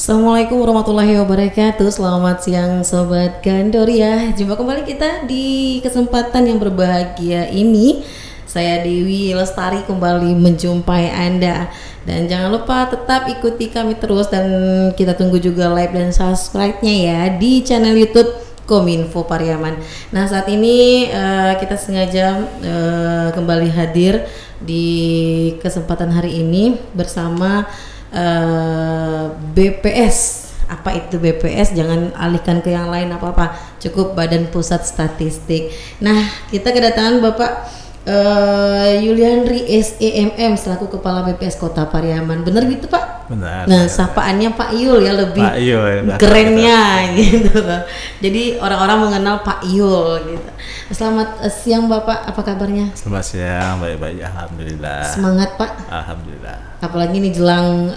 Assalamualaikum warahmatullahi wabarakatuh. Selamat siang Sobat Gandoria. Jumpa kembali kita di kesempatan yang berbahagia ini. Saya Dewi Lestari kembali menjumpai Anda. Dan jangan lupa tetap ikuti kami terus. Dan kita tunggu juga like dan subscribe-nya ya di channel YouTube Kominfo Pariaman. Nah, saat ini kita sengaja kembali hadir di kesempatan hari ini bersama BPS. Apa itu BPS? Jangan alihkan ke yang lain apa-apa, cukup Badan Pusat Statistik. Nah, kita kedatangan Bapak Yuliandri SEMM selaku Kepala BPS Kota Pariaman. Benar gitu Pak? Benar. Nah, sapaannya Pak Yul ya, lebih Pak Yul, kerennya gitu. Jadi orang-orang mengenal Pak Yul gitu. Selamat siang Bapak, apa kabarnya? Selamat siang, baik-baik, alhamdulillah. Semangat Pak. Alhamdulillah. Apalagi nih jelang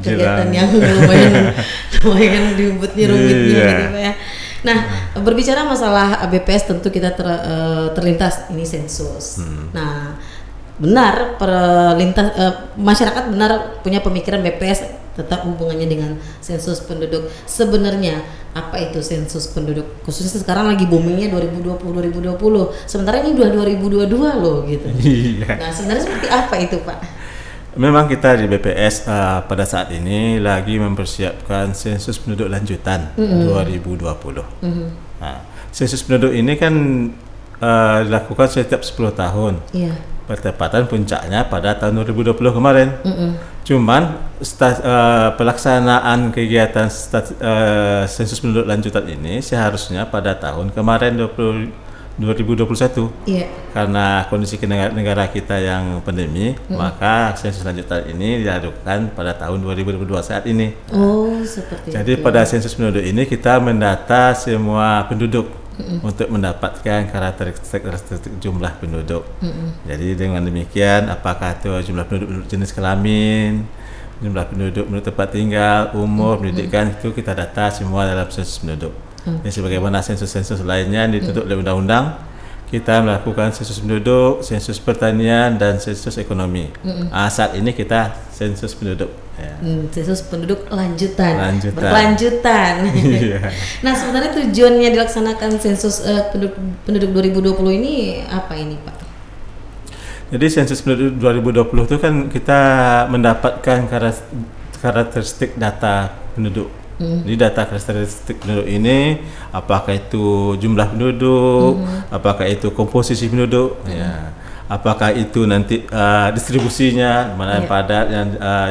kegiatan yang lumayan rumitnya gitu Pak ya. Nah, berbicara masalah BPS tentu kita terlintas ini sensus. Nah, benar masyarakat benar punya pemikiran BPS tetap hubungannya dengan sensus penduduk. Sebenarnya apa itu sensus penduduk? Khususnya sekarang lagi boomingnya 2020. Sementara ini udah 2022 loh gitu. Iya. Nah, sebenarnya seperti apa itu Pak? Memang kita di BPS pada saat ini lagi mempersiapkan sensus penduduk lanjutan 2020. Nah, sensus penduduk ini kan dilakukan setiap 10 tahun. Iya. Bertepatan puncaknya pada tahun 2020 kemarin. Cuman pelaksanaan kegiatan sensus penduduk lanjutan ini seharusnya pada tahun kemarin 2021. Iya. Karena kondisi negara kita yang pandemi, maka sensus lanjutan ini dilakukan pada tahun 2022 saat ini. Oh, seperti Jadi itu. pada sensus penduduk ini kita mendata semua penduduk untuk mendapatkan karakteristik jumlah penduduk. Jadi dengan demikian, apakah itu jumlah penduduk jenis kelamin, jumlah penduduk tempat tinggal, umur, pendidikan, itu kita data semua dalam sensus penduduk. Dan sebagaimana sensus-sensus lainnya dituntut oleh undang-undang, kita melakukan sensus penduduk, sensus pertanian, dan sensus ekonomi. Saat ini kita sensus penduduk. Ya. Sensus penduduk lanjutan. Berkelanjutan. Iya. Nah, sebenarnya tujuannya dilaksanakan sensus penduduk 2020 ini apa ini Pak? Jadi sensus penduduk 2020 itu kan kita mendapatkan karakteristik data penduduk. Jadi data karakteristik penduduk ini, apakah itu jumlah penduduk, apakah itu komposisi penduduk, ya, apakah itu nanti distribusinya, mana yang padat,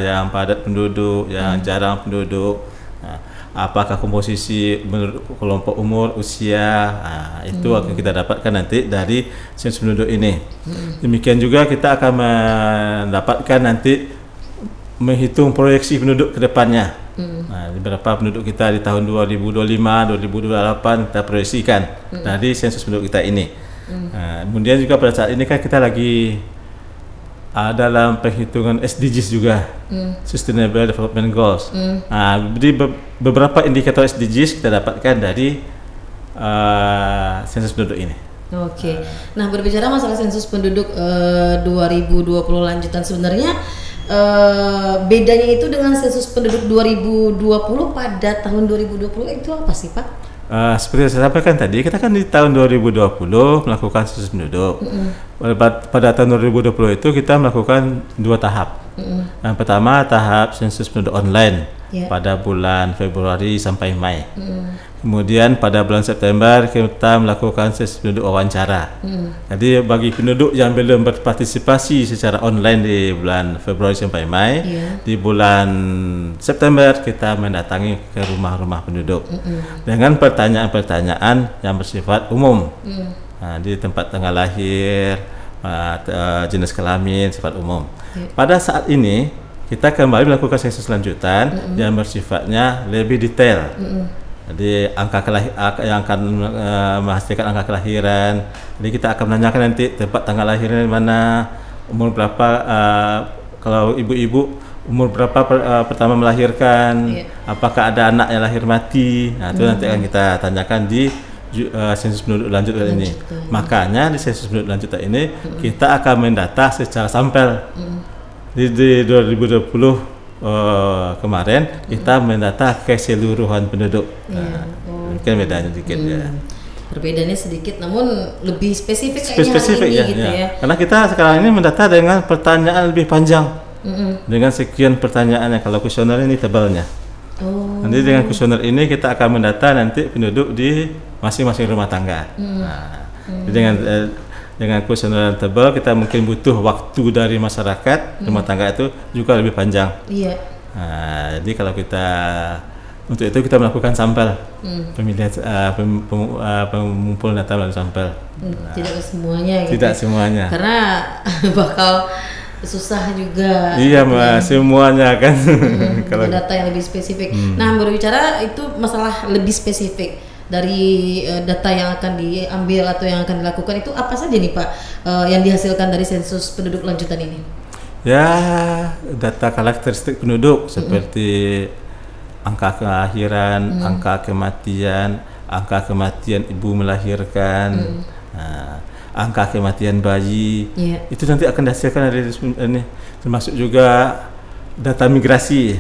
yang padat penduduk, yang jarang penduduk, apakah komposisi menurut kelompok umur, usia, itu akan kita dapatkan nanti dari sensus penduduk ini. Demikian juga kita akan mendapatkan nanti menghitung proyeksi penduduk ke depannya. Nah, berapa penduduk kita di tahun 2025, 2028 kita proyeksikan dari sensus penduduk kita ini. Kemudian juga pada saat ini kan kita lagi dalam perhitungan SDGs juga, Sustainable Development Goals. Jadi beberapa indikator SDGs kita dapatkan dari sensus penduduk ini. Oke. Nah, berbicara masalah sensus penduduk 2020 lanjutan, sebenarnya bedanya itu dengan sensus penduduk 2020 pada tahun 2020 itu apa sih Pak? Seperti yang saya sampaikan tadi, kita kan di tahun 2020 melakukan sensus penduduk. Pada tahun 2020 itu kita melakukan 2 tahap. Yang pertama tahap sensus penduduk online pada bulan Februari sampai Mei. Kemudian pada bulan September kita melakukan sensus penduduk wawancara. Jadi bagi penduduk yang belum berpartisipasi secara online di bulan Februari sampai Mei, di bulan September kita mendatangi ke rumah-rumah penduduk dengan pertanyaan-pertanyaan yang bersifat umum. Di tempat tanggal lahir, jenis kelamin, sifat umum. Pada saat ini kita kembali melakukan sensus lanjutan yang bersifatnya lebih detail. Jadi yang akan menghasilkan angka kelahiran. Jadi kita akan menanyakan nanti tempat tanggal lahirnya di mana, umur berapa, kalau ibu-ibu umur berapa pertama melahirkan, apakah ada anak yang lahir mati. Nah, itu nanti akan kita tanyakan di sensus penduduk lanjutan ini. Makanya di sensus penduduk lanjutan ini kita akan mendata secara sampel. Di 2020 kemarin kita mendata keseluruhan penduduk. Kan bedanya sedikit ya. Perbedaannya sedikit, namun lebih spesifik Spesifik kayaknya ya, gitu ya. Karena kita sekarang ini mendata dengan pertanyaan lebih panjang, dengan sekian pertanyaannya. Kalau kuesioner ini tebalnya. Nanti dengan kuesioner ini kita akan mendata nanti penduduk di masing-masing rumah tangga. Jadi dengan kuesioner yang tebal kita mungkin butuh waktu dari masyarakat rumah tangga itu juga lebih panjang. Iya. Jadi kalau kita untuk itu kita melakukan sampel pemilihan pengumpul data melalui sampel. Tidak semuanya gitu. Tidak semuanya. Karena bakal susah juga. Iya, semuanya kan. Kalau data yang lebih spesifik. Nah, berbicara itu masalah lebih spesifik dari data yang akan diambil atau yang akan dilakukan itu apa saja nih Pak yang dihasilkan dari sensus penduduk lanjutan ini? Ya, data karakteristik penduduk seperti angka kelahiran, angka kematian ibu melahirkan, angka kematian bayi, itu nanti akan dihasilkan dari ini, termasuk juga data migrasi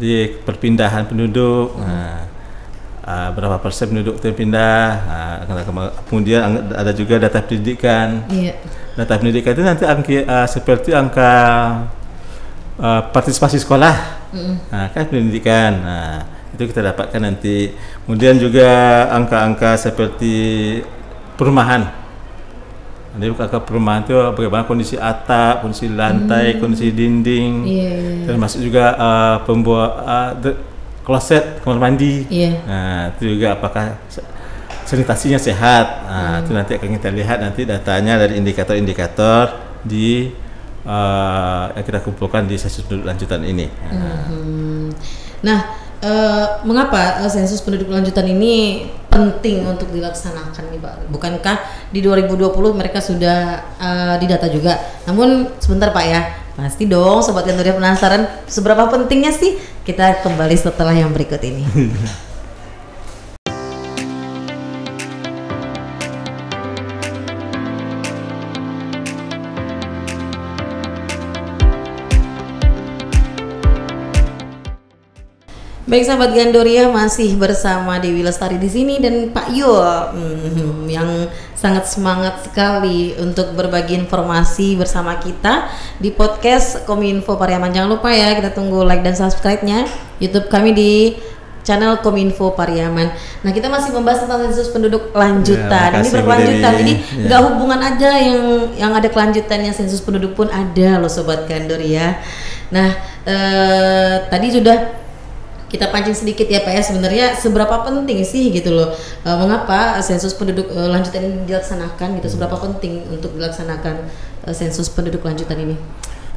di perpindahan penduduk, berapa persen penduduk terpindah, kemudian ada juga data pendidikan. Data pendidikan itu nanti seperti angka partisipasi sekolah. Kan pendidikan, itu kita dapatkan nanti. Kemudian juga angka-angka seperti perumahan. Jadi angka perumahan itu bagaimana kondisi atap, kondisi lantai, kondisi dinding, termasuk juga kloset, kamar mandi. Itu juga apakah sanitasinya sehat. Itu nanti akan kita lihat nanti datanya dari indikator-indikator di yang kita kumpulkan di sensus penduduk lanjutan ini. Nah, mengapa sensus penduduk lanjutan ini penting untuk dilaksanakan nih Pak? Bukankah di 2020 mereka sudah didata juga? Namun sebentar Pak ya, pasti dong Sobat Gandoria penasaran seberapa pentingnya sih? Kita kembali setelah yang berikut ini. Baik sahabat Gandoria, masih bersama Dewi Lestari di sini dan Pak Yul yang sangat semangat sekali untuk berbagi informasi bersama kita di podcast Kominfo Pariaman. Jangan lupa ya, kita tunggu like dan subscribe-nya YouTube kami di channel Kominfo Pariaman. Nah, kita masih membahas tentang sensus penduduk lanjutan. Ini berkelanjutan, jadi nggak hubungan aja yang ada kelanjutannya, sensus penduduk pun ada loh Sobat Gandoria. Nah, tadi sudah kita pancing sedikit ya Pak ya, sebenarnya seberapa penting sih gitu loh, mengapa sensus penduduk lanjutan ini dilaksanakan gitu, seberapa penting untuk dilaksanakan sensus penduduk lanjutan ini?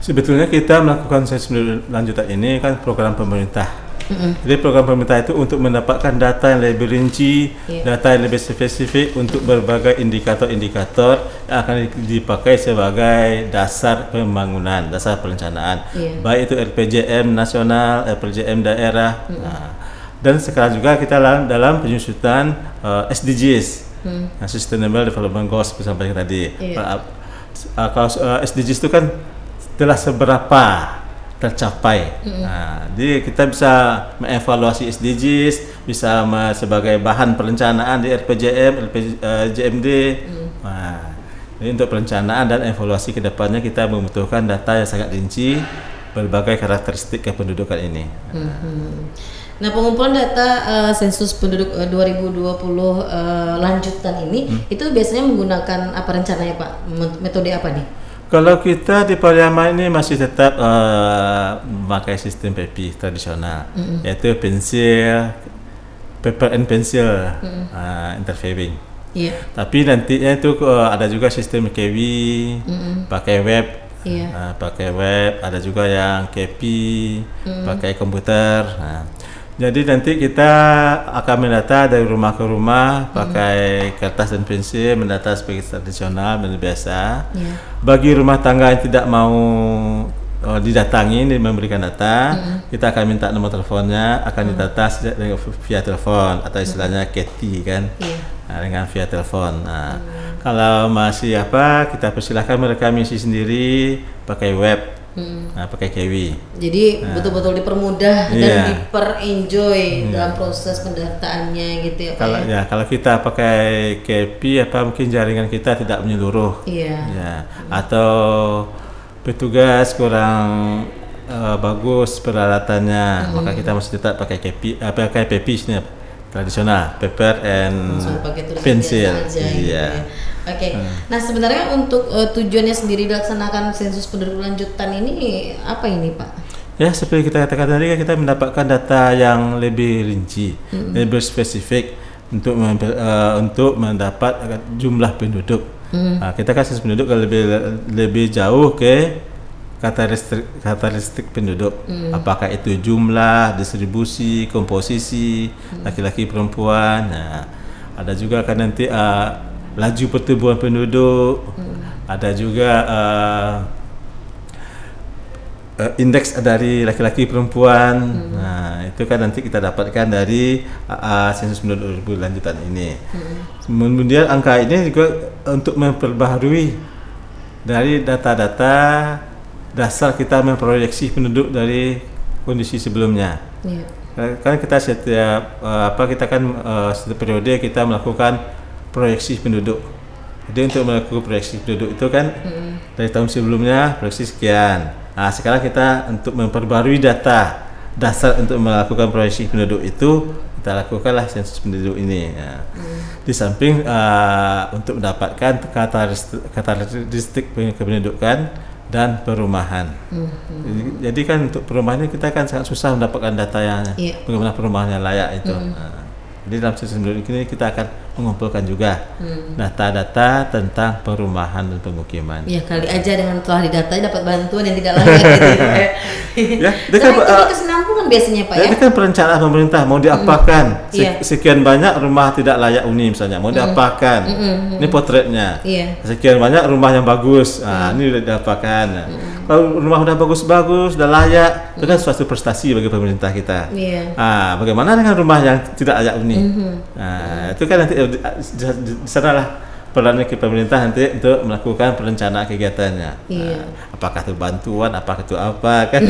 Sebetulnya kita melakukan sensus penduduk lanjutan ini kan program pemerintah. Jadi program pemerintah itu untuk mendapatkan data yang lebih rinci, data yang lebih spesifik untuk berbagai indikator-indikator yang akan dipakai sebagai dasar pembangunan, dasar perencanaan. Baik itu RPJM nasional, RPJM daerah. Dan sekarang juga kita dalam penyusutan SDGs, Sustainable Development Goals sampai tadi. Kalau SDGs itu kan telah seberapa tercapai. Jadi kita bisa mengevaluasi SDGs, bisa sebagai bahan perencanaan di RPJM, JMD. Jadi untuk perencanaan dan evaluasi ke depannya kita membutuhkan data yang sangat rinci berbagai karakteristik kependudukan ini. Nah, pengumpulan data sensus penduduk 2020 lanjutan ini itu biasanya menggunakan apa rencananya Pak? Metode apa nih? Kalau kita di Pariaman ini masih tetap memakai sistem PEPI tradisional, yaitu pensil, paper and pencil interviewing. Tapi nantinya itu ada juga sistem KW, pakai web, ada juga yang KP, pakai komputer. Jadi nanti kita akan mendata dari rumah ke rumah pakai kertas dan pensil, mendata sebagai tradisional dan biasa. Bagi rumah tangga yang tidak mau didatangi, memberikan data, kita akan minta nomor teleponnya, akan didata via telepon atau istilahnya KT kan, dengan via telepon. Kalau masih kita persilahkan mereka mengisi sendiri pakai web. pakai KW. Jadi betul-betul dipermudah dan Iya. diper-enjoy dalam proses pendaftarannya gitu ya Pak Kalau ya. kalau kita pakai KP mungkin jaringan kita tidak menyeluruh. Iya. Ya, atau petugas kurang bagus peralatannya, maka kita masih tetap pakai KP, pakai PP nya tradisional, paper and Langsung pakai tulisan pensil. biasa aja gitu Iya. ya. Oke. Nah, sebenarnya untuk tujuannya sendiri dilaksanakan sensus penduduk lanjutan ini apa ini, Pak? Ya, seperti kita katakan tadi, kita mendapatkan data yang lebih rinci, lebih spesifik untuk mendapat jumlah penduduk. Nah, kita kan sensus penduduk lebih jauh ke karakteristik penduduk. Apakah itu jumlah, distribusi, komposisi, laki-laki, perempuan. Nah, ada juga kan nanti laju pertumbuhan penduduk, ada juga indeks dari laki-laki perempuan. Nah, itu kan nanti kita dapatkan dari sensus penduduk lanjutan ini. Kemudian angka ini juga untuk memperbaharui dari data-data dasar kita memproyeksi penduduk dari kondisi sebelumnya. Iya. Kan kita setiap setiap periode kita melakukan proyeksi penduduk. Jadi untuk melakukan proyeksi penduduk itu kan dari tahun sebelumnya proyeksi sekian. Nah, sekarang kita untuk memperbarui data dasar untuk melakukan proyeksi penduduk itu, kita lakukanlah sensus penduduk ini. Nah, di samping untuk mendapatkan karakteristik kependudukan dan perumahan. Jadi kan untuk perumahan ini kita kan sangat susah mendapatkan datanya, bagaimana perumahannya layak itu. Jadi dalam sensus penduduk ini kita akan mengumpulkan juga data-data tentang perumahan dan pemukiman. Ya, kali aja dengan telah didata dapat bantuan yang tidak layak gitu ya. Ya, itu Karena kan itu kesinambungan biasanya Pak ya. itu kan perencanaan pemerintah mau diapakan. Sekian banyak rumah tidak layak huni misalnya mau diapakan. Ini potretnya. Iya. Sekian banyak rumah yang bagus. Nah, ini udah diapakan. Nah, kalau rumah udah bagus-bagus, udah layak, itu kan suatu prestasi bagi pemerintah kita. Iya. Bagaimana dengan rumah yang tidak layak huni? Nah, itu kan nanti di sanalah perannya ke pemerintah nanti untuk melakukan perencanaan kegiatannya. Iya. Apakah itu bantuan, apakah itu apa kan?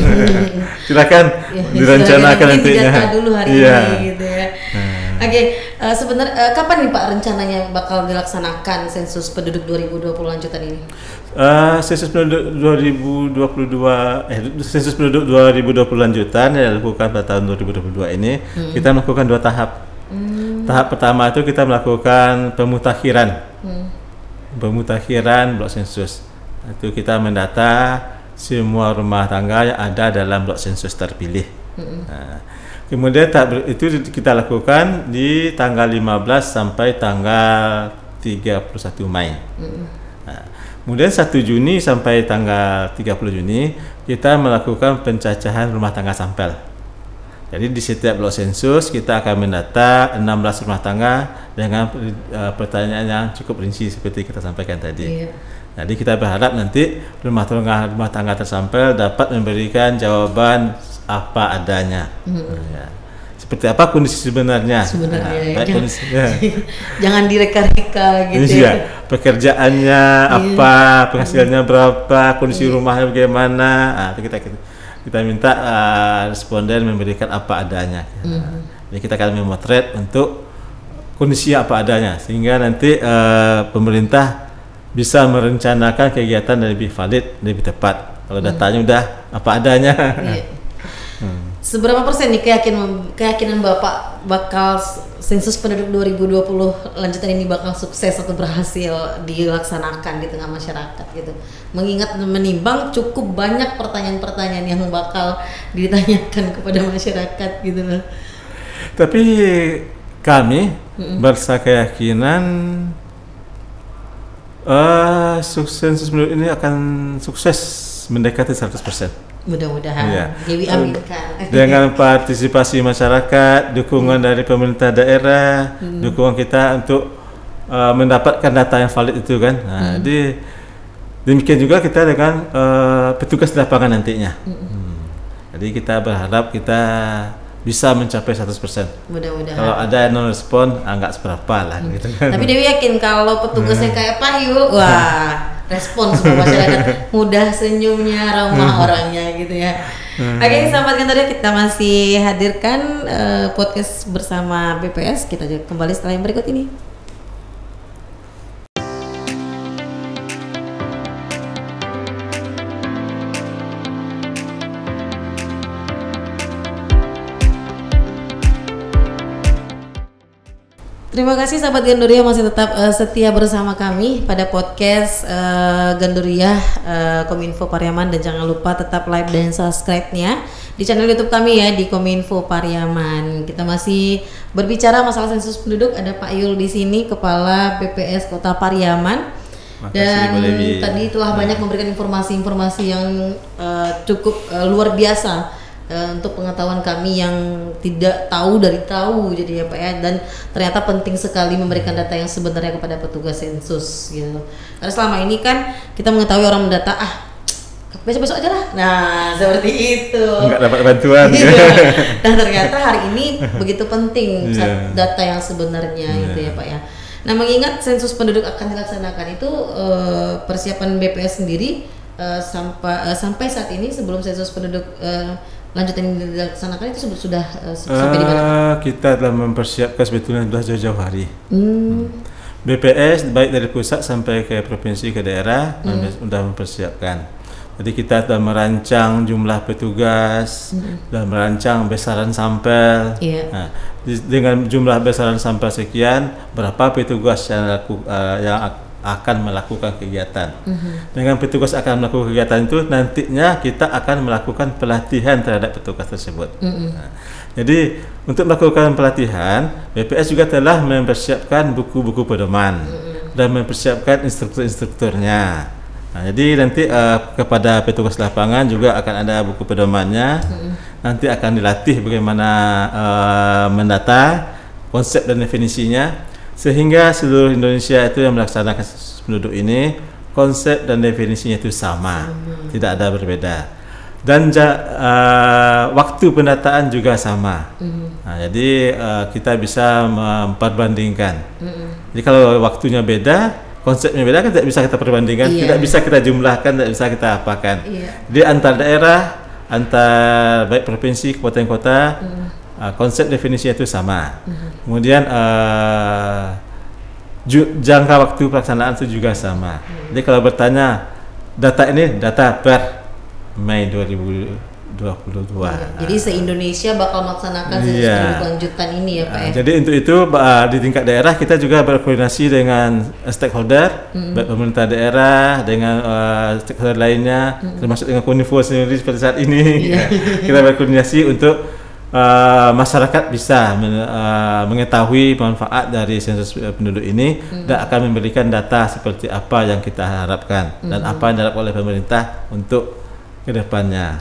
Silakan direncanakan nantinya. Data dulu hari ini gitu ya. Oke, sebenarnya kapan nih Pak rencananya bakal dilaksanakan sensus penduduk 2020 lanjutan ini? Sensus penduduk sensus penduduk 2020 lanjutan yang dilakukan pada tahun 2022 ini kita melakukan 2 tahap. Tahap pertama itu kita melakukan pemutakhiran blok sensus. Itu kita mendata semua rumah tangga yang ada dalam blok sensus terpilih. Nah, kemudian tahap itu kita lakukan di tanggal 15 sampai tanggal 31 Mei. Nah, kemudian 1 Juni sampai tanggal 30 Juni kita melakukan pencacahan rumah tangga sampel. Jadi di setiap blok sensus kita akan mendata 16 rumah tangga dengan pertanyaan yang cukup rinci seperti kita sampaikan tadi. Iya. Jadi kita berharap nanti rumah tangga tersampel dapat memberikan jawaban apa adanya. Ya. Seperti apa kondisi sebenarnya. Jangan direka-reka gitu ya. Pekerjaannya apa, penghasilannya berapa, kondisi rumahnya bagaimana. Nah, kita minta responden memberikan apa adanya. Jadi kita akan memotret untuk kondisi apa adanya sehingga nanti pemerintah bisa merencanakan kegiatan yang lebih valid, lebih tepat. Kalau datanya udah apa adanya. Seberapa persen nih keyakinan Bapak bakal sensus penduduk 2020 lanjutan ini bakal sukses atau berhasil dilaksanakan di tengah masyarakat gitu? Mengingat menimbang cukup banyak pertanyaan-pertanyaan yang bakal ditanyakan kepada masyarakat gitu loh. Tapi kami berasa keyakinan sensus penduduk ini akan sukses mendekati 100%. Mudah-mudahan Dewi aminkan. Dengan partisipasi masyarakat, dukungan dari pemerintah daerah, dukungan kita untuk mendapatkan data yang valid itu kan. Nah, jadi demikian juga kita dengan petugas di lapangan nantinya. Jadi kita berharap kita bisa mencapai 100%. Mudah-mudahan. Kalau ada non respon, nggak seberapa lah gitu kan. Tapi Dewi yakin kalau petugasnya kayak Pak Yu, wah respon semua masyarakat, mudah senyumnya, ramah orangnya gitu ya. Oke, sahabat Gandoria, kita masih hadirkan podcast bersama BPS. Kita kembali setelah yang berikut ini. Terima kasih sahabat Gandoria masih tetap setia bersama kami pada podcast Gandoria Kominfo Pariaman, dan jangan lupa tetap like dan subscribe-nya di channel YouTube kami ya di Kominfo Pariaman. Kita masih berbicara masalah sensus penduduk. Ada Pak Yul di sini, Kepala BPS Kota Pariaman. Dan tadi telah banyak memberikan informasi-informasi yang cukup luar biasa untuk pengetahuan kami yang tidak tahu dari tahu, jadi ya Pak ya, dan ternyata penting sekali memberikan data yang sebenarnya kepada petugas sensus gitu. Karena selama ini kan kita mengetahui orang mendata, besok-besok aja lah, nah seperti itu, nggak dapat bantuan gitu. Dan ternyata hari ini begitu penting data yang sebenarnya gitu ya Pak ya. Nah, mengingat sensus penduduk akan dilaksanakan itu, persiapan BPS sendiri sampai saat ini sebelum sensus penduduk lanjutan yang dilaksanakan itu sudah sampai di mana? Kita telah mempersiapkan sebetulnya sudah jauh-jauh hari. BPS baik dari pusat sampai ke provinsi ke daerah sudah mempersiapkan. Jadi kita sudah merancang jumlah petugas, dan merancang besaran sampel. Nah, dengan jumlah besaran sampel sekian, berapa petugas yang akan melakukan kegiatan. Dengan petugas akan melakukan kegiatan itu, nantinya kita akan melakukan pelatihan terhadap petugas tersebut. Nah, jadi untuk melakukan pelatihan, BPS juga telah mempersiapkan buku-buku pedoman dan mempersiapkan instruktur-instrukturnya. Nah, jadi nanti kepada petugas lapangan juga akan ada buku pedomannya. Nanti akan dilatih bagaimana mendata, konsep dan definisinya, sehingga seluruh Indonesia itu yang melaksanakan sensus penduduk ini, konsep dan definisinya itu sama, tidak ada berbeda. Dan waktu pendataan juga sama. Nah, jadi kita bisa memperbandingkan. Jadi kalau waktunya beda, konsepnya beda, kan tidak bisa kita perbandingkan, tidak bisa kita jumlahkan, tidak bisa kita apakan. Jadi antar daerah, antar baik provinsi, kabupaten kota, konsep definisinya itu sama. Kemudian jangka waktu pelaksanaan itu juga sama. Jadi kalau bertanya data ini data per Mei 2022. Jadi se-Indonesia bakal melaksanakan sensus penduduk lanjutan ini ya Pak ya. Jadi untuk itu di tingkat daerah kita juga berkoordinasi dengan stakeholder, baik pemerintah daerah dengan stakeholder lainnya, termasuk dengan Kominfo sendiri seperti saat ini. Kita berkoordinasi untuk masyarakat bisa mengetahui manfaat dari sensus penduduk ini, dan akan memberikan data seperti apa yang kita harapkan dan apa yang diharapkan oleh pemerintah untuk kedepannya.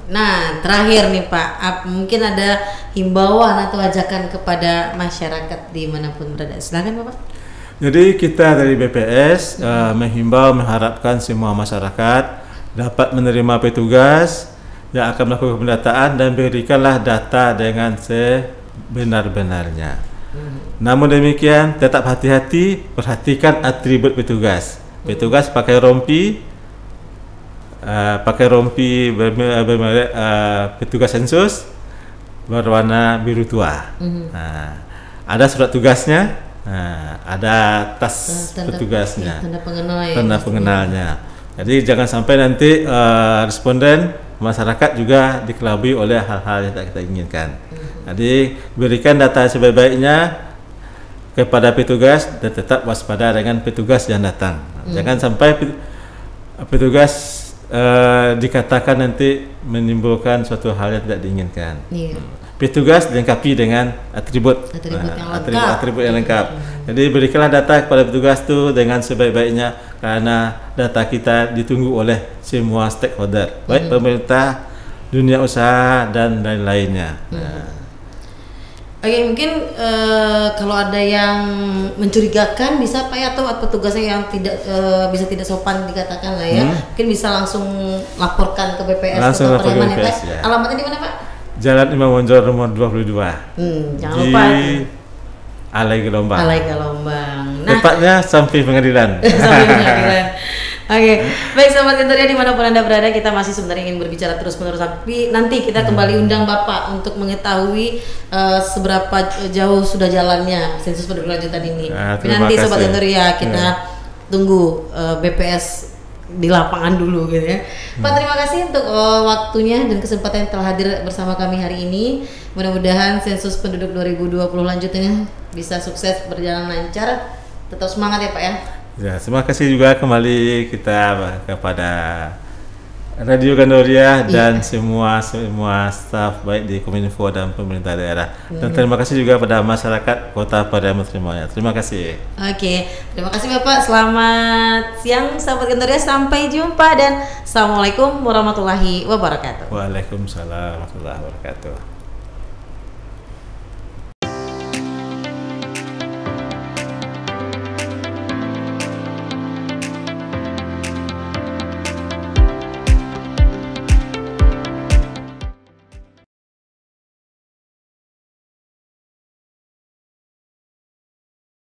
Nah, terakhir nih Pak, mungkin ada himbauan atau ajakan kepada masyarakat dimanapun berada. Silakan Bapak. Jadi kita dari BPS menghimbau, mengharapkan semua masyarakat dapat menerima petugas yang akan melakukan pendataan, dan berikanlah data dengan sebenar-benarnya. Namun demikian, tetap hati-hati, perhatikan atribut petugas. Petugas pakai rompi bermerek petugas sensus berwarna biru tua. Nah, ada surat tugasnya, ada tas petugasnya, tanda pengenalnya. Jadi jangan sampai nanti responden masyarakat juga dikelabui oleh hal-hal yang tak kita inginkan. Jadi berikan data sebaik-baiknya kepada petugas, dan tetap waspada dengan petugas yang datang. Jangan sampai petugas dikatakan nanti menimbulkan suatu hal yang tidak diinginkan. Petugas dilengkapi dengan atribut yang lengkap. Jadi berikanlah data kepada petugas itu dengan sebaik-baiknya, karena data kita ditunggu oleh semua stakeholder, baik pemerintah, dunia usaha, dan lain-lainnya. Oke, mungkin kalau ada yang mencurigakan bisa Pak ya, atau petugasnya yang tidak sopan dikatakan lah ya, mungkin bisa langsung laporkan ke BPS Kota Pariaman ya Pak. Alamatnya di mana Pak? Jalan Imam Bonjol nomor 22. Jangan lupa Alai Gelombang. Alai Gelombang. Tepatnya samping pengadilan. Samping pengadilan. Oke, baik Sobat Gandoria dimanapun Anda berada, kita masih sebenarnya ingin berbicara terus-menerus, tapi nanti kita kembali undang Bapak untuk mengetahui seberapa jauh sudah jalannya sensus penduduk lanjutan ini. Tapi nanti Sobat Gandoria kita tunggu BPS di lapangan dulu gitu ya. Pak, terima kasih untuk waktunya dan kesempatan yang telah hadir bersama kami hari ini. Mudah-mudahan sensus penduduk 2020 lanjutannya bisa sukses, berjalan lancar. Tetap semangat ya Pak ya. Ya, terima kasih juga kembali kita kepada Radio Gandoria dan semua staf baik di Kominfo dan pemerintah daerah. Dan terima kasih juga pada masyarakat Kota pada menerimanya. Terima kasih. Oke, terima kasih Bapak. Selamat siang sahabat Gandoria. Sampai jumpa dan Assalamualaikum warahmatullahi wabarakatuh. Waalaikumsalam warahmatullahi wabarakatuh.